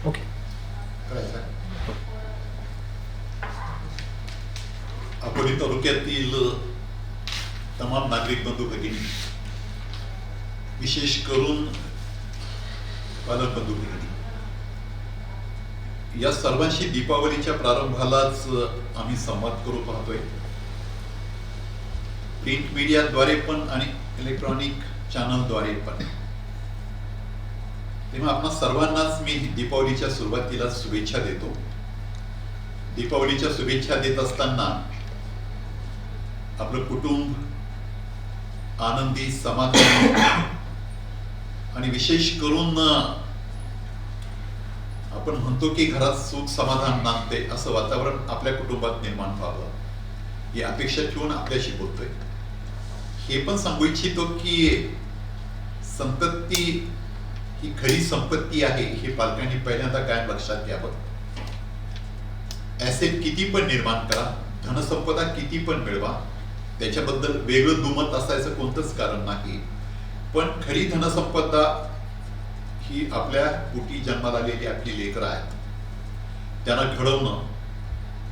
Okay. करायचा. अकोले तालुक्यातील तमाम नागरिक बंधू भगिनी, विशेष करून पालक बंधू भगिनी, या सर्वांशी दीपावलीच्या प्रारंभालाच आम्ही संवाद करू पाहतोय. प्रिंट मीडियाद्वारे पण आणि इलेक्ट्रॉनिक चॅनलद्वारे पण. तेव्हा आपणा सर्वांनाच मी दीपावलीच्या सुरुवातीला शुभेच्छा देतो. दीपावलीच्या शुभेच्छा देत असताना आपलं कुटुंब आनंदी, समाधानी आणि विशेष करून आपण म्हणतो की घरात सुख समाधान नांदते असं वातावरण आपल्या कुटुंबात निर्माण व्हावं ही अपेक्षा ठेवून आपल्याशी बोलतोय. हे पण सांगू इच्छितो की संतती ही खरी संपत्ती आहे हे पालकांनी पहिल्यांदा कायम लक्षात घ्यावं. ऍसेट किती पण निर्माण करा, धनसंपदा किती पण मिळवा, त्याच्याबद्दल वेगळं दुमत असायचं कोणतंच कारण नाही. पण खरी धनसंपदा ही आपल्या पोटी जन्माला आलेली आपली लेकरं आहेत. त्यांना घडवणं,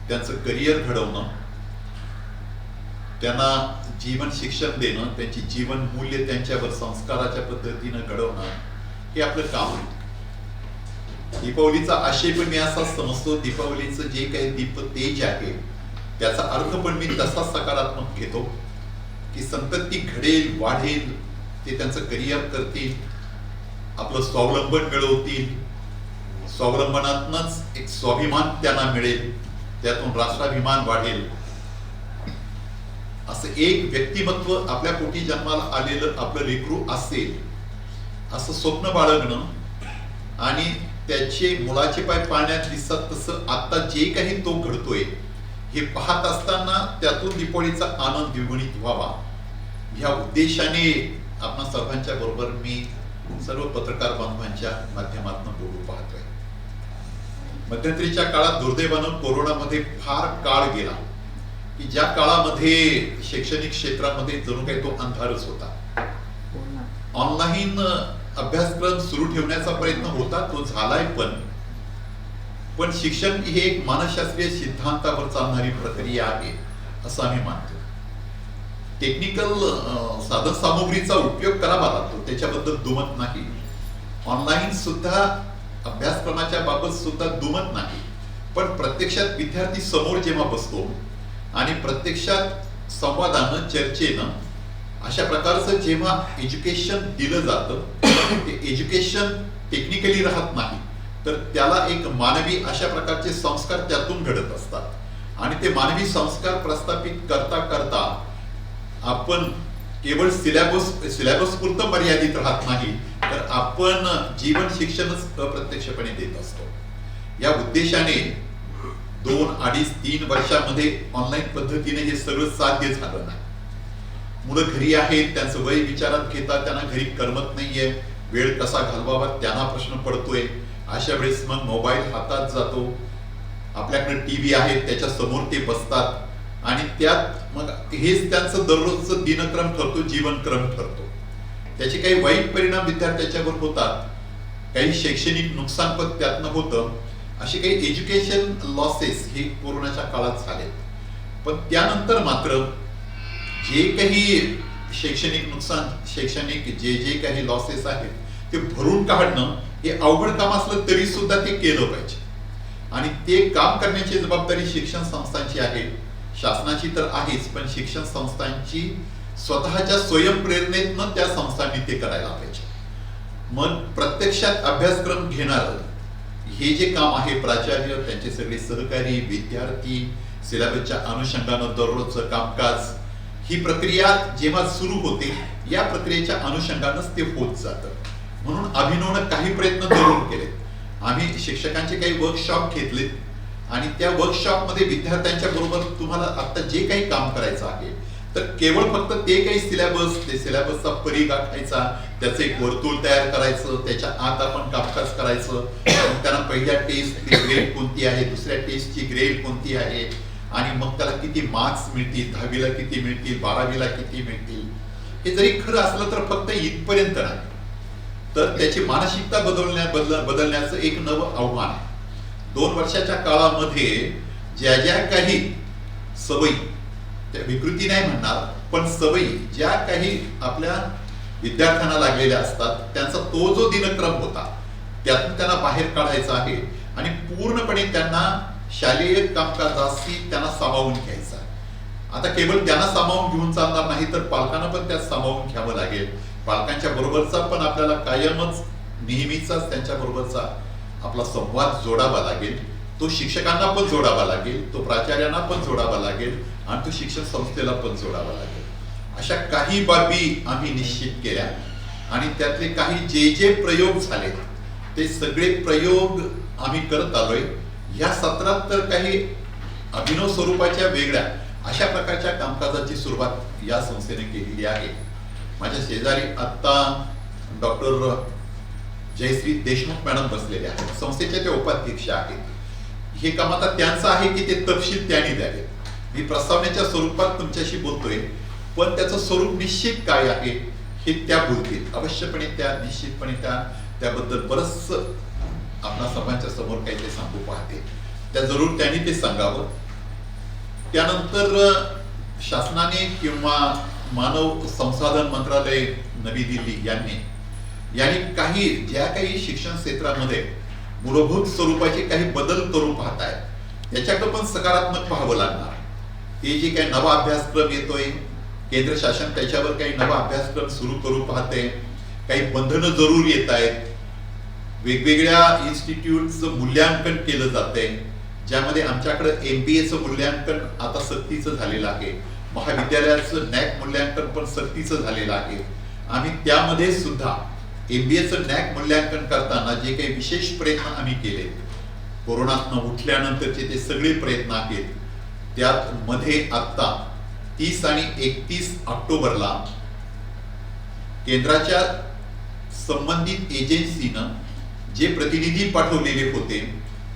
त्यांचं करिअर घडवणं, त्यांना जीवन शिक्षण देणं, त्यांची जीवन मूल्य त्यांच्यावर संस्काराच्या पद्धतीनं घडवणं हे आपलं काम आहे. दीपावलीचा आशय पण मी असा समजतो, दीपावलीचं जे काही दीप तेज आहे त्याचा अर्थ पण मी तसा सकारात्मक घेतो की संतती घडेल, वाढेल, ते त्यांचं करिअर करतील, आपलं स्वावलंबन मिळवतील, स्वावलंबनातनच एक स्वाभिमान त्यांना मिळेल, त्यातून राष्ट्राभिमान वाढेल. असं एक व्यक्तिमत्व आपल्या पोटी जन्माला आलेलं आपलं लेकरू असेल असं स्वप्न बाळगणं आणि त्याचे मुलाचे पाय पाण्यात दिसत तसं आता जे काही तो घडतोय हे पाहत असताना त्यातून दीपावलीचा आनंद द्विगुणित व्हावा ह्या उद्देशाने आपणा सर्वांच्या बरोबर मी सर्व पत्रकार बांधवांच्या माध्यमातून बोलू पाहतोय. मध्यंतरीच्या काळात दुर्दैवानं कोरोनामध्ये फार काळ गेला की ज्या काळामध्ये शैक्षणिक क्षेत्रामध्ये जणू काही तो अंधारच होता. ऑनलाईन अभ्यासक्रम सुरू ठेवण्याचा प्रयत्न होता, तो झालाय पण शिक्षण ही एक मानसशास्त्रीय सिद्धांतावर चालणारी प्रक्रिया आहे असं आम्ही मानतो. टेक्निकल साधन सामुग्रीचा उपयोग करावा लागतो, त्याच्याबद्दल दुमत नाही. ऑनलाईन सुद्धा अभ्यासक्रमाच्या बाबत सुद्धा दुमत नाही. पण प्रत्यक्षात विद्यार्थी समोर जेव्हा बसतो आणि प्रत्यक्षात संवादानं, चर्चेनं अशा प्रकारचं जेव्हा एज्युकेशन दिलं जातं, ते एज्युकेशन टेक्निकली राहत नाही तर त्याला एक मानवी अशा प्रकारचे संस्कार त्यातून घडत असतात. आणि ते मानवी संस्कार प्रस्थापित करता करता आपण केवळ सिलेबस पुरतं मर्यादित राहत नाही तर आपण जीवन शिक्षणच अप्रत्यक्षपणे देत असतो. या उद्देशाने 2, 2.5, 3 वर्षामध्ये ऑनलाईन पद्धतीने हे सगळं साध्य झालं नाही. मुलं घरी आहेत, त्यांचं वय विचारात घेता त्यांना घरी करमत नाहीये, वेळ कसा घालवावा त्यांना प्रश्न पडतोय. अशा वेळेस मग मोबाईल हातात जातो, आपल्याकडे टीव्ही आहे त्याच्या समोर ते बसतात आणि त्यात मग हेच त्यांचं दररोजचं दिनक्रम ठरतो, जीवनक्रम ठरतो. त्याचे काही वाईट परिणाम विद्यार्थ्याच्यावर होतात, काही शैक्षणिक नुकसान पण त्यातनं होतं. असे काही एज्युकेशन लॉसेस हे कोरोनाच्या काळात झाले. पण त्यानंतर मात्र जे काही शैक्षणिक नुकसान, शैक्षणिक जे काही लॉसेस आहेत ते भरून काढणं हे अवघड काम असलं तरी सुद्धा ते केलं पाहिजे. आणि ते काम करण्याची जबाबदारी शिक्षण संस्थांची आहे, शासनाची तर आहेच, पण शिक्षण संस्थांची स्वतःच्या स्वयंप्रेरणेतनं त्या संस्थांनी ते करायला पाहिजे. मग प्रत्यक्षात अभ्यासक्रम घेणार हे जे काम आहे, प्राचार्य, त्यांचे सगळे सहकारी, विद्यार्थी, सिलेबसच्या अनुषंगानं दररोजचं कामकाज, ही प्रक्रिया जेव्हा सुरू होते या प्रक्रियेच्या अनुषंगानंच ते होत जातं. म्हणून अभिनवनं काही प्रयत्न जरूर केलेत. आम्ही शिक्षकांचे काही वर्कशॉप घेतलेत आणि त्या वर्कशॉपमध्ये विद्यार्थ्यांच्या बरोबर तुम्हाला आता जे काही काम करायचं आहे तर केवळ फक्त ते काही सिलेबसचा परिघ आखायचा, त्याचं एक वर्तुळ तयार करायचं, त्याच्या आत आपण कामकाज करायचं, त्यांना पहिल्या टेस्टची ग्रेड कोणती आहे, दुसऱ्या टेस्टची ग्रेड कोणती आहे आणि मग त्याला किती मार्क्स मिळतील, 10वीला किती मिळतील, 12वीला किती मिळतील. हे जरी खरं असलं तर फक्त इथपर्यंत नाही तर त्याची मानसिकता बदलण्याचं एक नवं आव्हान आहे. 2 वर्षाच्या काळामध्ये ज्या ज्या काही सवयी, त्या विकृती नाही म्हणणार, पण सवयी ज्या काही आपल्या विद्यार्थ्यांना लागलेल्या असतात, त्यांचा तो जो दिनक्रम होता त्यातून त्यांना बाहेर काढायचा आहे आणि पूर्णपणे त्यांना शालेय कामकाजाशी त्यांना सामावून घ्यायचं आहे. आता केवळ त्यांना सामावून घेऊन चालणार नाही, तर पालकांना पण त्यात सामावून घ्यावं लागेल. पालकांच्या बरोबरचा पण आपल्याला कायमच नेहमीचाच त्यांच्या बरोबरचा आपला संवाद जोडावा लागेल. तो शिक्षकांना पण जोडावा लागेल, तो प्राचार्यांना पण जोडावा लागेल आणि तो शिक्षण संस्थेला पण जोडावा लागेल. अशा काही बाबी आम्ही निश्चित केल्या आणि त्यातले काही जे जे प्रयोग झाले ते सगळे प्रयोग आम्ही करत आलोय. या सत्रात तर काही अभिनव स्वरूपाच्या वेगळ्या अशा प्रकारच्या कामकाजाची सुरुवात या संस्थेने केलेली आहे. माझ्या शेजारी आता डॉक्टर जयश्री देशमुख मॅडम बसलेले आहेत, संस्थेच्या ते उपाध्यक्ष आहेत. हे काम आता त्यांचं आहे की ते तपशील त्यांनी द्यावे. मी प्रस्तावनेच्या स्वरूपात तुमच्याशी बोलतोय, पण त्याचं स्वरूप निश्चित काय आहे हे त्या बोलतील. अवश्यपणे त्या निश्चितपणे त्याबद्दल बरंच आपल्या सर्वांच्या समोर काही ते सांगू पाहते. त्या जरूर त्यांनी ते सांगावं. त्यानंतर शासनाने किंवा मानव संसाधन मंत्रालय नवी दिल्ली यांनी काही ज्या काही शिक्षण क्षेत्रामध्ये मूलभूत स्वरूपाचे काही बदल करू पाहत आहेत, त्याच्याकडे पण सकारात्मक पाहावं लागणार. ते जे काही नवा अभ्यासक्रम येतोय, केंद्र शासन त्याच्यावर काही नवा अभ्यासक्रम सुरू करू पाहते, काही बंधनं जरूर येत आहेत. वेगवेगळ्या इन्स्टिट्यूटचं मूल्यांकन केलं जातंय, ज्यामध्ये आमच्याकडे MBAचं मूल्यांकन आता सक्तीचं झालेलं आहे. महाविद्यालयाचं NAAC मूल्यांकन पण सक्तीचं झालेलं आहे. आम्ही त्यामध्ये सुद्धा MBAचं NAAC मूल्यांकन करताना जे काही विशेष प्रयत्न आम्ही केले, कोरोनातनं उठल्यानंतरचे ते सगळे प्रयत्न आहेत, त्यात मध्ये आता 30 आणि 31 ऑक्टोबरला केंद्राच्या संबंधित एजन्सीनं जे प्रतिनिधी पाठवलेले होते,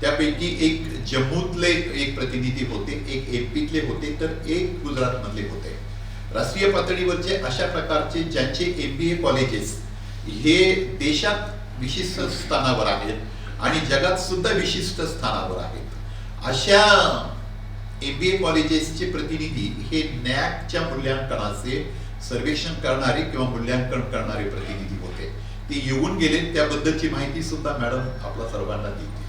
त्यापैकी एक जम्मूतले एक प्रतिनिधी होते, एक MP होते, तर एक गुजरात मधले होते. राष्ट्रीय पातळीवरचे अशा प्रकारचे ज्यांचे MBA कॉलेजेस हे देशात विशिष्ट स्थानावर आहेत आणि जगात सुद्धा विशिष्ट स्थानावर आहेत, अशा MBA कॉलेजेसचे प्रतिनिधी हे NAACच्या मूल्यांकनाचे सर्वेक्षण करणारे किंवा मूल्यांकन करणारे प्रतिनिधी होते. ते येऊन गेले, त्याबद्दलची माहिती सुद्धा मॅडम आपल्या सर्वांना देतील.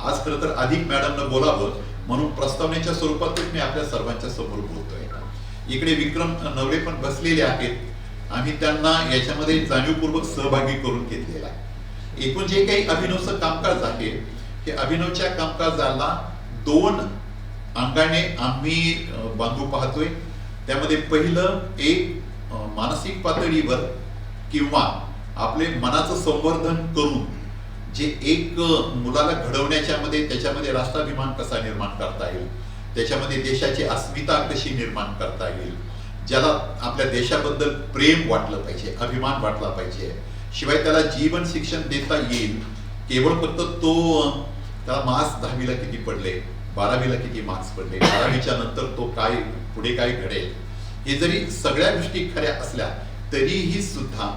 आज खरं तर अधिक मॅडमनं बोलावं म्हणून प्रस्तावनेच्या स्वरूपातच मी आपल्या सर्वांच्या समोर बोलतोय. इकडे विक्रम नवले पण बसलेले आहेत. आम्ही त्यांना याच्यामध्ये जाणीवपूर्वक सहभागी करून घेतलेला आहे. एकूण जे काही अभिनवचं कामकाज आहे, हे अभिनवच्या कामकाजाला 2 अंगाने आम्ही बांधू पाहतोय. त्यामध्ये पहिलं एक मानसिक पातळीवर किंवा आपले मनाचं संवर्धन करून जे एक मुलाला घडवण्याच्या मध्ये त्याच्यामध्ये राष्ट्राभिमान कसा निर्माण करता येईल, त्याच्यामध्ये देशाची अस्मिता कशी निर्माण करता येईल, ज्याला आपल्या देशाबद्दल प्रेम वाटलं पाहिजे, अभिमान वाटला पाहिजे, शिवाय त्याला जीवन शिक्षण देता येईल. केवळ फक्त त्याला मार्क्स 10वीला किती पडले, 12वीला किती मार्क्स पडले, 12वीच्या नंतर तो काय पुढे काय घडेल, हे जरी सगळ्या गोष्टी खऱ्या असल्या तरीही सुद्धा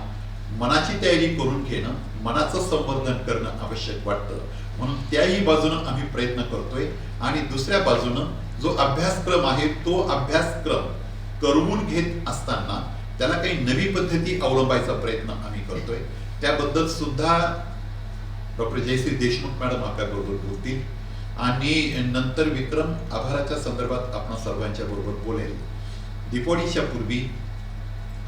मनाची तयारी करून घेणं, मनाचं संवर्धन करणं आवश्यक वाटतं. म्हणून त्याही बाजूनं आम्ही प्रयत्न करतोय. आणि दुसऱ्या बाजूनं जो अभ्यासक्रम आहे, तो अभ्यासक्रम करवून घेत असताना त्याला काही नवी पद्धती अवलंबायचा प्रयत्न आम्ही करतोय. त्याबद्दल सुद्धा डॉक्टर जयश्री देशमुख मॅडम आपल्याबरोबर बोलतील आणि नंतर विक्रम आभाराच्या संदर्भात आपण सर्वांच्या बरोबर बोलेल. दीपावलीच्या पूर्वी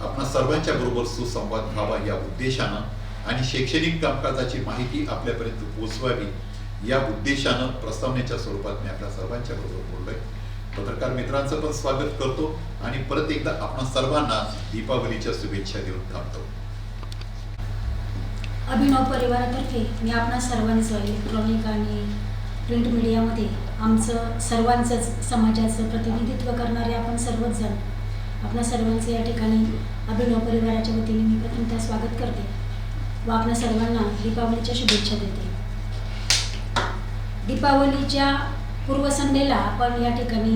आपण सर्वांच्या बरोबर सुसंवाद व्हावा या उद्देशानं आणि शैक्षणिक कामकाजाची माहिती आपल्यापर्यंत पोहोचवावी या उद्देशानं प्रस्तावनेच्या स्वरूपात मी आपल्या सर्वांच्या बरोबर बोललोय. पत्रकार मित्रांचं पण स्वागत करतो आणि परत एकदा आपण सर्वांना दीपावलीच्या शुभेच्छा देऊन थांबतो. अभिनव परिवारातर्फे मी आपणा सर्वांचं इलेक्ट्रॉनिक आणि प्रिंट मीडियामध्ये आमचं सर्वांचंच समाजाचं प्रतिनिधित्व करणारे आपण सर्वच जण आपल्या सर्वांचं या ठिकाणी अभिनव परिवाराच्या वतीने मी प्रथमतः स्वागत करते व आपल्या सर्वांना दीपावलीच्या शुभेच्छा देते. दीपावलीच्या पूर्वसंध्येला आपण या ठिकाणी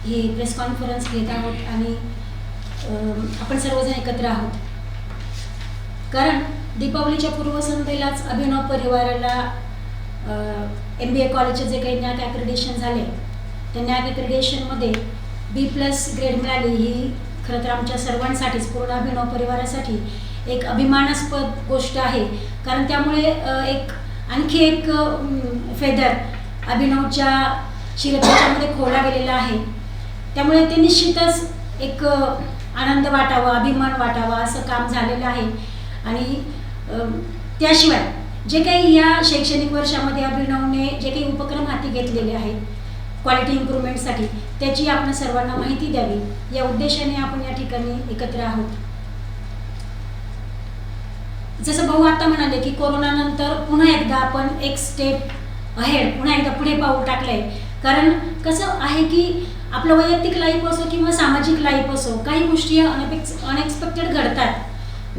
ही प्रेस कॉन्फरन्स घेत आहोत आणि आपण सर्वजण एकत्र आहोत. कारण दीपावलीच्या पूर्वसंध्येलाच अभिनव परिवाराला MBA कॉलेजचे जे काही नॅक ॲक्रेडिशन झाले त्या नॅक ॲक्रेडिशनमध्ये B+ ग्रेड मिळाली. ही खरं तर आमच्या सर्वांसाठीच, पूर्ण अभिनव परिवारासाठी एक अभिमानास्पद गोष्ट आहे. कारण त्यामुळे आणखी एक फेदर अभिनवच्या शिरपेच्यामध्ये खोवला गेलेला आहे. त्यामुळे ते निश्चितच एक आनंद वाटावा, अभिमान वाटावा असं काम झालेलं आहे. आणि त्याशिवाय जे काही या शैक्षणिक वर्षामध्ये अभिनवने जे काही उपक्रम हाती घेतलेले आहेत क्वालिटी इम्प्रूव्हमेंटसाठी, त्याची आपण सर्वांना माहिती द्यावी या उद्देशाने आपण या ठिकाणी एकत्र आहोत. जसं भाऊ आता म्हणाले की कोरोनानंतर पुन्हा एकदा आपण एक स्टेप अहेड, पुन्हा एकदा पुढे पाऊल टाकलंय. कारण कसं आहे की आपलं वैयक्तिक लाईफ असो किंवा सामाजिक लाईफ असो, काही गोष्टी अनएक्सपेक्टेड घडतात.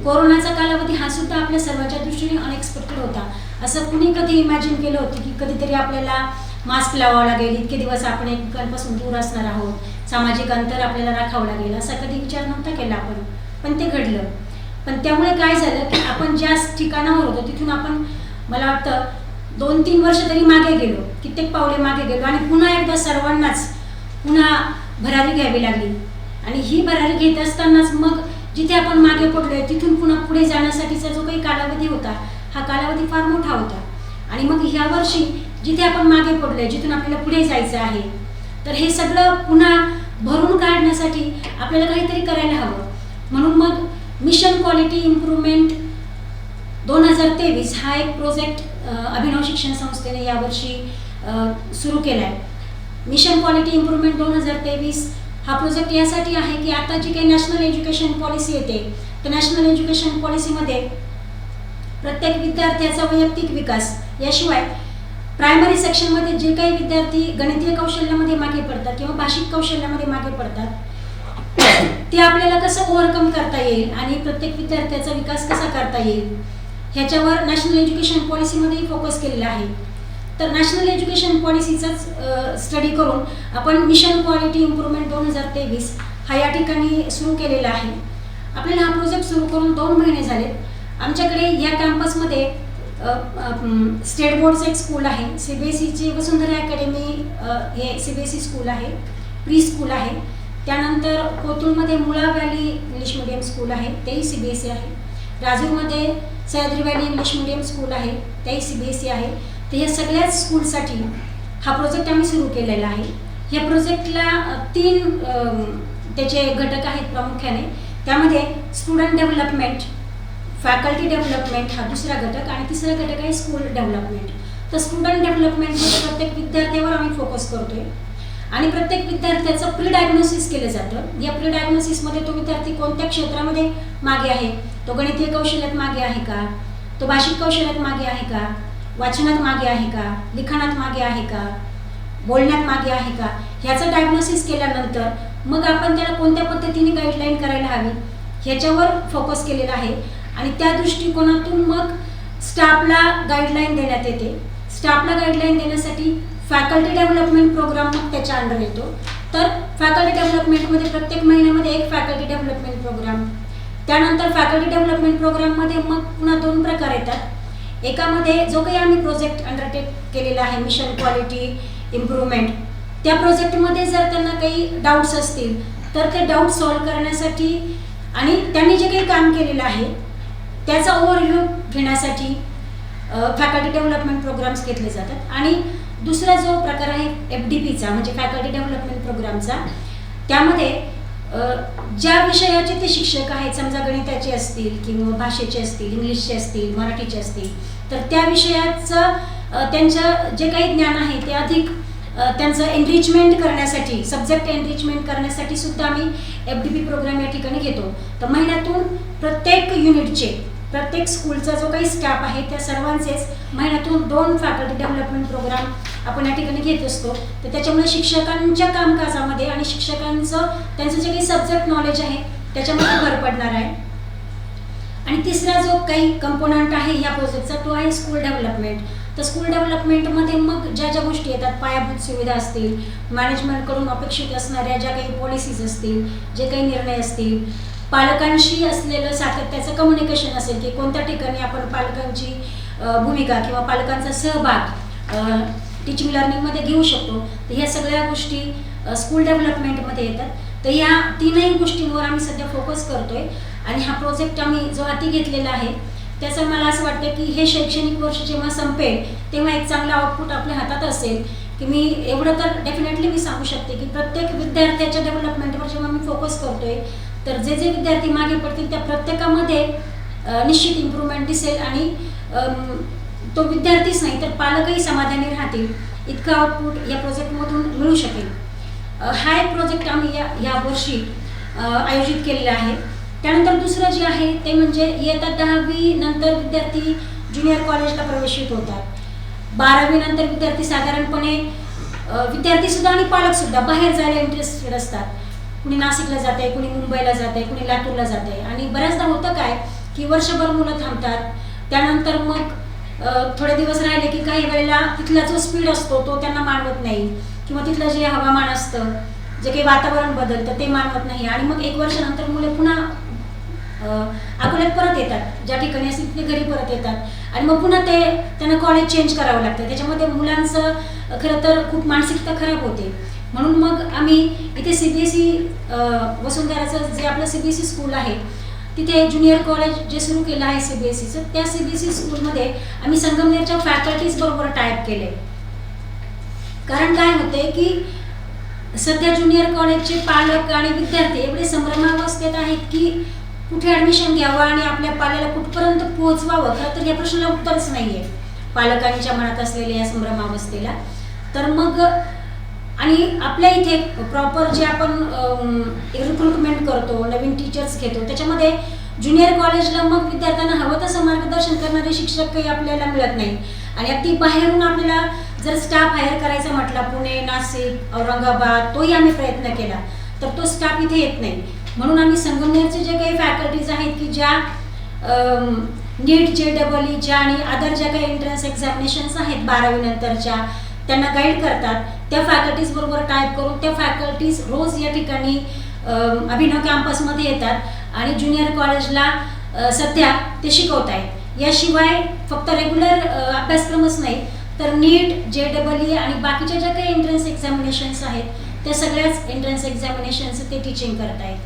कोरोनाचा कालावधी हा सुद्धा आपल्या सर्वांच्या दृष्टीने अनएक्सपेक्टेड होता. असं कुणी कधी इमॅजिन केलं होतं की कधीतरी आपल्याला मास्क लावावा लागेल, इतके दिवस आपण एकमेकांपासून दूर असणार आहोत, सामाजिक अंतर आपल्याला राखावं लागेल, असा कधी विचार नव्हता केला आपण. पण ते घडलं. पण त्यामुळे काय झालं की आपण ज्या ठिकाणावर होतो तिथून आपण, मला वाटतं 2-3 वर्ष तरी मागे गेलो, कित्येक पावले मागे गेलो आणि पुन्हा एकदा सर्वांनाच पुन्हा भरारी घ्यावी लागली. आणि ही भरारी घेत असतानाच मग जिथे आपण मागे पडलोय तिथून पुन्हा पुढे जाण्यासाठीचा जो काही कालावधी होता, हा कालावधी फार मोठा होता. आणि मग ह्या वर्षी जिथे आपण मागे पडलोय, जिथून आपल्याला पुढे जायचं आहे, तर हे सगळं पुन्हा भरून काढण्यासाठी आपल्याला काहीतरी करायला हवं. म्हणून मग मिशन क्वालिटी इम्प्रूव्हमेंट 2023 हा एक प्रोजेक्ट अभिनव शिक्षण संस्थेने यावर्षी सुरू केला आहे. मिशन क्वालिटी इम्प्रूव्हमेंट 2023 हा प्रोजेक्ट यासाठी आहे की आता जी काही नॅशनल एज्युकेशन पॉलिसी येते, त्या नॅशनल एज्युकेशन पॉलिसीमध्ये प्रत्येक विद्यार्थ्याचा वैयक्तिक विकास, याशिवाय प्रायमरी सेक्शनमध्ये जे काही विद्यार्थी गणितीय कौशल्यामध्ये मागे पडतात किंवा भाषिक कौशल्यामध्ये मागे पडतात, ते आपल्याला कसं ओव्हरकम करता येईल आणि प्रत्येक विद्यार्थ्याचा विकास कसा करता येईल, ह्याच्यावर नॅशनल एज्युकेशन पॉलिसीमध्येही फोकस केलेला आहे. तर नॅशनल एज्युकेशन पॉलिसीचाच स्टडी करून आपण मिशन क्वालिटी इम्प्रूव्हमेंट 2023 हा या ठिकाणी सुरू केलेला आहे. आपल्याला हा प्रोजेक्ट सुरू करून 2 महिने झालेत. आमच्याकडे या कॅम्पसमध्ये स्टेट बोर्डचं एक स्कूल आहे, CBSEची वसुंधरा अकॅडमी, हे CBSE स्कूल आहे, प्री स्कूल आहे. त्यानंतर कोथरूडमध्ये Mula valley English medium school आहे, तेही CBSE आहे. राजूरमध्ये Sahyadri valley English medium school आहे, तेही CBSE आहे. तर या सगळ्याच स्कूलसाठी हा प्रोजेक्ट आम्ही सुरू केलेला आहे. ह्या प्रोजेक्टला 3 त्याचे घटक आहेत प्रामुख्याने. त्यामध्ये स्टुडंट डेव्हलपमेंट, फॅकल्टी डेव्हलपमेंट हा दुसरा घटक आणि तिसरा घटक आहे स्कूल डेव्हलपमेंट. तर स्टुडंट डेव्हलपमेंटमध्ये प्रत्येक विद्यार्थ्यावर आम्ही फोकस करतोय आणि प्रत्येक विद्यार्थ्याचं प्री डायग्नोसिस केलं जातं. या प्री डायग्नोसिसमध्ये तो विद्यार्थी कोणत्या क्षेत्रामध्ये मागे आहे, तो गणितीय कौशल्यात मागे आहे का, तो भाषिक कौशल्यात मागे आहे का, वाचनात मागे आहे का, लिखाणात मागे आहे का, बोलण्यात मागे आहे का, ह्याचं डायग्नोसिस केल्यानंतर मग आपण त्याला कोणत्या पद्धतीने गाईडलाईन करायला हवी ह्याच्यावर फोकस केलेला आहे. आणि त्या दृष्टिकोनातून मग स्टाफला गाईडलाईन देण्यात येते. स्टाफला गाईडलाईन देण्यासाठी फॅकल्टी डेव्हलपमेंट प्रोग्राम मग त्याच्या अंडर येतो. तर फॅकल्टी डेव्हलपमेंटमध्ये प्रत्येक महिन्यामध्ये एक फॅकल्टी डेव्हलपमेंट प्रोग्राम, त्यानंतर फॅकल्टी डेव्हलपमेंट प्रोग्राममध्ये मग पुन्हा 2 प्रकार येतात. एकामध्ये जो काही आम्ही प्रोजेक्ट अंडरटेक केलेला आहे मिशन क्वालिटी इम्प्रूव्हमेंट, त्या प्रोजेक्टमध्ये जर त्यांना काही डाऊट्स असतील तर ते डाऊट सॉल्व्ह करण्यासाठी आणि त्यांनी जे काही काम केलेलं आहे त्याचा ओव्हरव्ह्यू घेण्यासाठी फॅकल्टी डेव्हलपमेंट प्रोग्राम्स घेतले जातात. आणि दुसरा जो प्रकार आहे FDPचा म्हणजे फॅकल्टी डेव्हलपमेंट प्रोग्रामचा, त्यामध्ये ज्या विषयाचे ते शिक्षक आहेत, समजा गणिताचे असतील किंवा भाषेचे असतील, इंग्लिशचे असतील, मराठीचे असतील, तर त्या विषयाचं त्यांचं जे काही ज्ञान आहे ते अधिक त्यांचं एनरिचमेंट करण्यासाठी, सब्जेक्ट एनरिचमेंट करण्यासाठी सुद्धा आम्ही FDP प्रोग्राम या ठिकाणी घेतो. तर महिन्यातून प्रत्येक युनिटचे, प्रत्येक स्कूलचा जो काही स्टाफ आहे त्या सर्वांचेच महिन्यातून 2 फॅकल्टी डेव्हलपमेंट प्रोग्राम आपण या ठिकाणी घेत असतो. तर त्याच्यामुळे शिक्षकांच्या कामकाजामध्ये आणि शिक्षकांचं त्यांचं जे काही सब्जेक्ट नॉलेज आहे त्याच्यामध्ये भर पडणार आहे. आणि तिसरा जो काही कंपोनंट आहे या प्रोजेक्टचा तो आहे स्कूल डेव्हलपमेंट. तर स्कूल डेव्हलपमेंटमध्ये मग ज्या ज्या गोष्टी येतात, पायाभूत सुविधा असतील, मॅनेजमेंटकडून अपेक्षित असणाऱ्या ज्या काही पॉलिसीज असतील, जे काही निर्णय असतील, पालकांशी असलेलं सातत्याचं कम्युनिकेशन असेल की कोणत्या ठिकाणी आपण पालकांची भूमिका किंवा पालकांचा सहभाग टीचिंग लर्निंगमध्ये घेऊ शकतो, तर ह्या सगळ्या गोष्टी स्कूल डेव्हलपमेंटमध्ये येतात. तर ह्या तीनही गोष्टींवर आम्ही सध्या फोकस करतोय आणि हा प्रोजेक्ट आम्ही जो हाती घेतलेला आहे त्याचं मला असं वाटतं की हे शैक्षणिक वर्ष जेव्हा संपेल तेव्हा एक चांगला आउटपुट आपल्या हातात असेल. की मी एवढं तर डेफिनेटली मी सांगू शकते की प्रत्येक विद्यार्थ्याच्या डेव्हलपमेंटवर जेव्हा मी फोकस करतोय तर जे जे विद्यार्थी मागे पडतील त्या प्रत्येकामध्ये निश्चित इम्प्रूव्हमेंट दिसेल आणि तो विद्यार्थीच नाही तर पालकही समाधानी राहतील इतकं आउटपुट या प्रोजेक्टमधून मिळू शकेल. हा एक प्रोजेक्ट आम्ही या वर्षी आयोजित केलेला आहे. त्यानंतर दुसरं जे आहे ते म्हणजे इयत्ता 10वी नंतर विद्यार्थी ज्युनियर कॉलेजला प्रवेशित होतात. 12वी नंतर विद्यार्थी साधारणपणे विद्यार्थीसुद्धा आणि पालकसुद्धा बाहेर जायला इंटरेस्टेड असतात. कुणी नाशिकला जात आहे, कुणी मुंबईला जात आहे, कुणी लातूरला जात आहे आणि बऱ्याचदा होतं काय की वर्षभर मुलं थांबतात. त्यानंतर मग थोडे दिवस राहिले की काही वेळेला तिथला जो स्पीड असतो तो त्यांना मानवत नाही किंवा तिथलं जे हवामान असतं, जे काही वातावरण बदलतं ते मानवत नाही आणि मग 1 वर्षानंतर मुलं पुन्हा अकोल्यात परत येतात, ज्या ठिकाणी असतील तिथे घरी परत येतात आणि मग पुन्हा त्यांना कॉलेज चेंज करावं लागतं. त्याच्यामध्ये मुलांचं खरं तर खूप मानसिकता खराब होते. म्हणून मग आम्ही इथे CBSE वसुंधराचं जे आपलं CBSE स्कूल आहे तिथे ज्युनियर कॉलेज जे सुरू केलं आहे CBSEचं, त्या CBSE स्कूलमध्ये आम्ही संगमनेरच्या फॅकल्टीज बरोबर टायअप केले. कारण काय होते की सध्या ज्युनियर कॉलेजचे पालक आणि विद्यार्थी एवढे संभ्रमावस्थेत आहेत की कुठे ॲडमिशन घ्यावं आणि आपल्या पाल्याला कुठपर्यंत पोहोचवावं. खरं तर या प्रश्नाला उत्तरच नाही आहे पालकांच्या मनात असलेल्या या संभ्रमावस्थेला. तर मग आणि आपल्या इथे प्रॉपर जे आपण रिक्रुटमेंट करतो, नवीन टीचर्स घेतो, त्याच्यामध्ये ज्युनियर कॉलेजला मग विद्यार्थ्यांना हवं तसं मार्गदर्शन करणारे शिक्षक काही आपल्याला मिळत नाही आणि अगदी बाहेरून आपल्याला जर स्टाफ हायर करायचा म्हटला पुणे, नाशिक, औरंगाबाद, तोही आम्ही प्रयत्न केला तर तो स्टाफ इथे येत नाही. म्हणून आम्ही संगमनेरचे जे काही फॅकल्टीज आहेत की ज्या नीट, JEE आणि अदर ज्या काही एंट्रन्स एक्झामिनेशन्स आहेत 12वी नंतरच्या त्यांना गाईड करतात, त्या फॅकल्टीज बरोबर टाईप करून त्या फॅकल्टीज रोज या ठिकाणी अभिनव कॅम्पसमध्ये येतात आणि ज्युनियर कॉलेजला सध्या ते शिकवत आहेत. याशिवाय फक्त रेग्युलर अभ्यासक्रमच नाही तर नीट, JEE आणि बाकीच्या ज्या काही एंट्रन्स एक्झामिनेशन्स आहेत त्या सगळ्याच एंट्रन्स एक्झामिनेशन्स ते टीचिंग करत आहेत.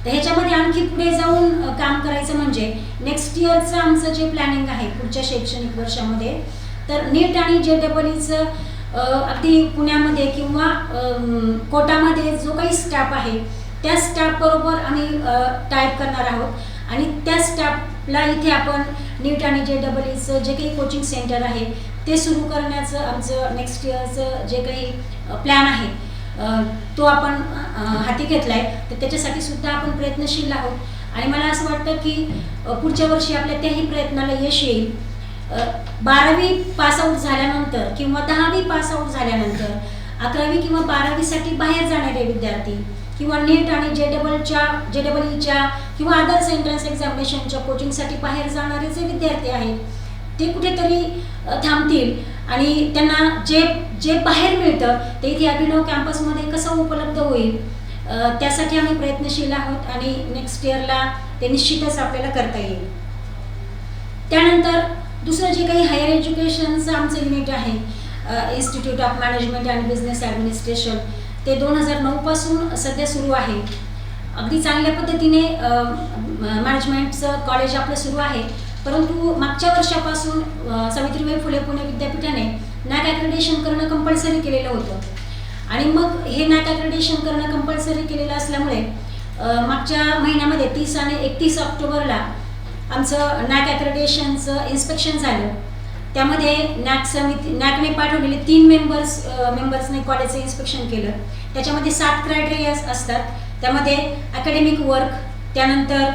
तर ह्याच्यामध्ये आणखी पुढे जाऊन काम करायचं म्हणजे नेक्स्ट इयरचं आमचं जे प्लॅनिंग आहे पुढच्या शैक्षणिक वर्षामध्ये तर नीट आणि JEEचं अगदी पुण्यामध्ये किंवा कोटामध्ये जो काही स्टाफ आहे त्या स्टाफबरोबर आम्ही टाईप करणार आहोत आणि त्या स्टाफला इथे आपण नीट आणि JEEचं जे काही कोचिंग सेंटर आहे ते सुरू करण्याचं आमचं नेक्स्ट इयरचं जे काही प्लॅन आहे तो आपण हाती घेतला आहे. तर त्याच्यासाठी सुद्धा आपण प्रयत्नशील आहोत आणि मला असं वाटतं की पुढच्या वर्षी आपल्या त्याही प्रयत्नाला यश येईल. 12वी पासआउट झाल्यानंतर किंवा 10वी पासआउट झाल्यानंतर 11वी किंवा 12वीसाठी बाहेर जाणारे विद्यार्थी किंवा नीट आणि JEEच्या किंवा अदर्स एंट्रन्स एक्झामिनेशनच्या कोचिंगसाठी बाहेर जाणारे जे विद्यार्थी आहेत ते कुठेतरी थांबतील आणि त्यांना जे बाहेर मिळतं ते इथे अभिनव कॅम्पसमध्ये कसं उपलब्ध होईल त्यासाठी आम्ही प्रयत्नशील आहोत आणि नेक्स्ट इयरला ते निश्चितच आपल्याला करता येईल. त्यानंतर दुसरं जे काही हायर एज्युकेशनचं आमचं युनिट आहे institute of management and business administration ते 2009 पासून सध्या सुरू आहे. अगदी चांगल्या पद्धतीने मॅनेजमेंटचं कॉलेज आपलं सुरू आहे. परंतु मागच्या वर्षापासून सावित्रीबाई फुले पुणे विद्यापीठाने नॅक ॲक्रेडिटेशन करणं कंपल्सरी केलेलं होतं आणि मग हे नॅक ॲक्रेडिटेशन करणं कंपल्सरी केलेलं असल्यामुळे मागच्या महिन्यामध्ये 30 आणि 31 ऑक्टोबरला आमचं नॅक ॲक्रेडिटेशनचं इन्स्पेक्शन झालं. त्यामध्ये नॅकने पाठवलेले 3 मेंबर्सने कॉलेजचं इन्स्पेक्शन केलं. त्याच्यामध्ये 7 क्रायटेरियाज असतात. त्यामध्ये अकॅडमिक वर्क, त्यानंतर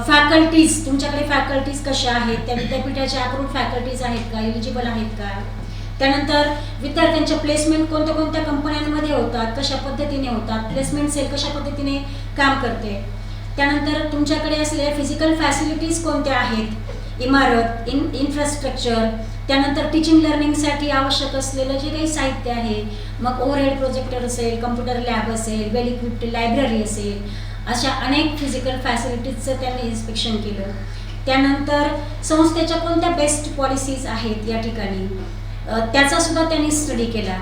फॅकल्टीज, तुमच्याकडे फॅकल्टीज कशा आहेत, त्या विद्यापीठाच्या अप्रूव्ड फॅकल्टीज आहेत का, एलिजिबल आहेत का, त्यानंतर विद्यार्थ्यांच्या प्लेसमेंट कोणत्या कोणत्या कंपन्यांमध्ये होतात, कशा पद्धतीने होतात, प्लेसमेंट सेल कशा पद्धतीने काम करते, त्यानंतर तुमच्याकडे असलेल्या फिजिकल फॅसिलिटीज कोणत्या आहेत, इमारत, इन्फ्रास्ट्रक्चर, त्यानंतर टीचिंग लर्निंगसाठी आवश्यक असलेलं जे काही साहित्य आहे, मग ओव्हरहेड प्रोजेक्टर असेल, कम्प्युटर लॅब असेल, वेल इक्विप्ड लायब्ररी असेल, अशा अनेक फिजिकल फॅसिलिटीजचं त्यांनी इन्स्पेक्शन केलं. त्यानंतर संस्थेच्या कोणत्या बेस्ट पॉलिसीज आहेत या ठिकाणी त्याचा सुद्धा त्यांनी स्टडी केला.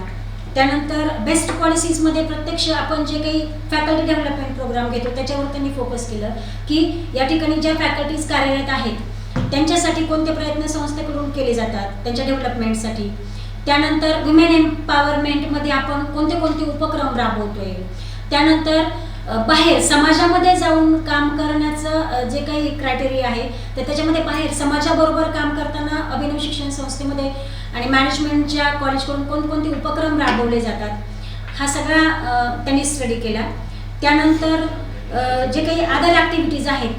त्यानंतर बेस्ट पॉलिसीजमध्ये प्रत्यक्ष आपण जे काही फॅकल्टी डेव्हलपमेंट प्रोग्राम घेतो त्याच्यावर त्यांनी फोकस केलं की या ठिकाणी ज्या फॅकल्टीज कार्यरत आहेत त्यांच्यासाठी कोणते प्रयत्न संस्थेकडून केले जातात त्यांच्या डेव्हलपमेंटसाठी. त्यानंतर विमेन एम्पॉवरमेंटमध्ये आपण कोणते कोणते उपक्रम राबवतोय. त्यानंतर बाहेर समाजामध्ये जाऊन काम करण्याचं जे काही क्रायटेरिया आहे तर त्याच्यामध्ये बाहेर समाजाबरोबर काम करताना अभिनव शिक्षण संस्थेमध्ये आणि मॅनेजमेंटच्या कॉलेजकडून कोणकोणते उपक्रम राबवले जातात हा सगळा त्यांनी स्टडी केला. त्यानंतर जे काही अदर ॲक्टिव्हिटीज आहेत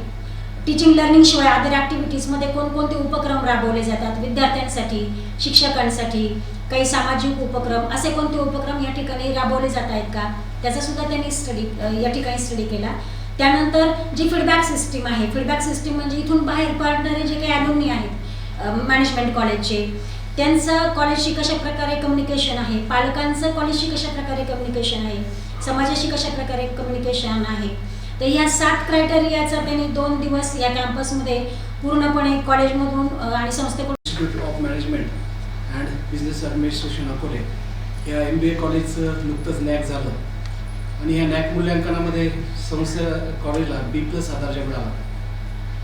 टीचिंग लर्निंग शिवाय अदर ॲक्टिव्हिटीजमध्ये कोणकोणते उपक्रम राबवले जातात विद्यार्थ्यांसाठी शिक्षकांसाठी काही सामाजिक उपक्रम असे कोणते उपक्रम या ठिकाणी राबवले जात आहेत का त्याचा सुद्धा त्यांनी स्टडी या ठिकाणी स्टडी केला. त्यानंतर जी फीडबॅक सिस्टीम आहे फीडबॅक सिस्टीम म्हणजे इथून बाहेर पडणारे जे काही ॲल्युमनी आहेत मॅनेजमेंट कॉलेजचे त्यांचं कॉलेजशी कशा प्रकारे कम्युनिकेशन आहे पालकांचं कॉलेजशी कशा प्रकारे कम्युनिकेशन आहे समाजाशी कशा प्रकारे कम्युनिकेशन आहे. तर ह्या 7 क्रायटेरियाचा त्यांनी 2 दिवस या कॅम्पसमध्ये पूर्णपणे कॉलेजमधून आणि संस्थेकडून institute of management and business administration Akole या MBA कॉलेजचं नुकतंच नॅक झालं आणि या नॅक मूल्यांकनामध्ये संस्था कॉलेजला B+ आदर्जा मिळाला.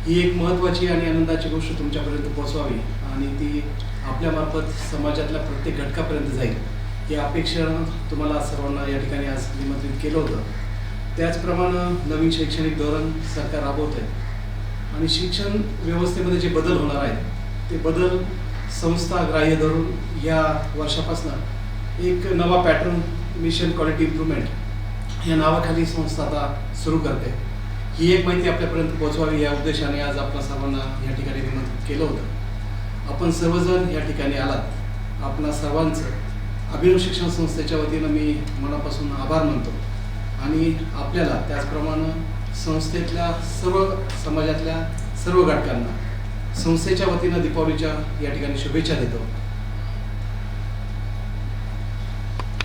ही एक महत्त्वाची आणि आनंदाची गोष्ट तुमच्यापर्यंत पोहोचवावी आणि ती आपल्यामार्फत समाजातल्या प्रत्येक घटकापर्यंत जाईल या अपेक्षेनं तुम्हाला सर्वांना या ठिकाणी आज निमंत्रित केलं होतं. त्याचप्रमाणे नवीन शैक्षणिक धोरण सरकार राबवत आहे आणि शिक्षण व्यवस्थेमध्ये जे बदल होणार आहेत ते बदल संस्था ग्राह्य धरून या वर्षापासून एक नवा पॅटर्न मिशन क्वालिटी इम्प्रूव्हमेंट या नावाखाली संस्था आता सुरू करते. ही एक माहिती आपल्यापर्यंत पोहोचवावी या उद्देशाने आज आपल्या सर्वांना या ठिकाणी निमंत्रित केलं होतं. आपण सर्वजण या ठिकाणी आलात. आपणा सर्वांचं अभिनव शिक्षण संस्थेच्या वतीनं मी मनापासून आभार मानतो आणि आपल्याला त्याचप्रमाणे संस्थेतल्या सर्व समाजातल्या सर्व घटकांना संस्थेच्या वतीनं दीपावलीच्या या ठिकाणी शुभेच्छा देतो.